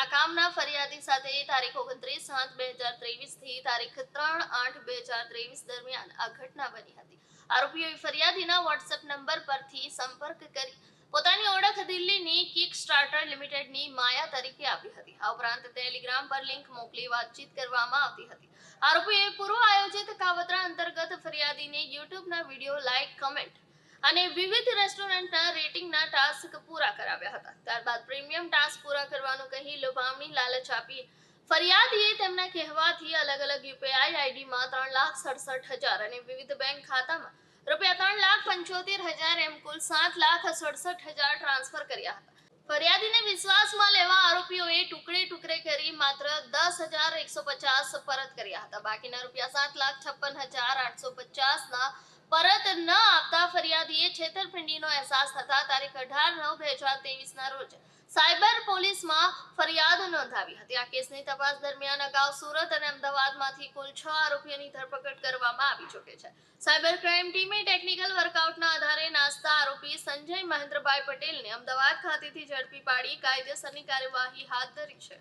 નાકામના ફરિયાદી સાથે તારીખ 29/7/2023 થી તારીખ 3/8/2023 દરમિયાન આ ઘટના બની હતી। આરોપીઓએ ફરિયાદીના વોટ્સએપ નંબર પરથી સંપર્ક કરી પોતાની ઓળખ દિલ્હીની કિક સ્ટાર્ટર લિમિટેડની માયા તરીકે આપી હતી। આ ઉપરાંત ટેલિગ્રામ પર લિંક મોકલી વાતચીત કરવામાં આવતી હતી। આરોપીએ પૂર્વ આયોજિત કાવતરા અંતર્ગત ફરિયાદીને યુટ્યુબના વિડીયો લાઇક, કમેન્ટ અને વિવિધ રેસ્ટોરન્ટના રેટિંગના ટાસ્ક પૂરા કરાવ્યા હતા। ત્યારબાદ પ્રીમિયમ ટાસ્ક પૂરા કરવાનું કહી લોભામણી લાલચ આપી ફરિયાદીએ તેમના કહેવાથી અલગ અલગ યુપીઆઈ આઈડીમાં 3,67,000 અને વિવિધ બેંક ખાતામાં ₹3,75,000 એમ કુલ ₹7,67,000 ટ્રાન્સફર કર્યા હતા। ફરિયાદીને વિશ્વાસમાં લેવા આરોપીઓએ ટુકડે કરી માત્ર 10,150 પરત કર્યા હતા। બાકીના ₹7,56,850 પરત ન આપતા ફરિયાદીએ છેતરપિંડીનો અહેસાસ થતા તારીખ 18/9/2023 રોજ સાયબર પોલીસમાં ફરિયાદ નોંધાવી હતી। આ કેસની તપાસ દરમિયાન અગાઉ સુરત અને અમદાવાદમાંથી કુલ 6 આરોપીઓની ધરપકડ કરવામાં આવી ચૂકી છે। સાયબર ક્રાઇમ ટીમે ટેકનિકલ વર્કઆઉટના આધારે નાસ્તા આરોપી સંજય મહેન્દ્રભાઈ પટેલને અમદાવાદ ખાતેથી ઝડપી પાડી કાયદેસરની કાર્યવાહી હાથ ધરી છે।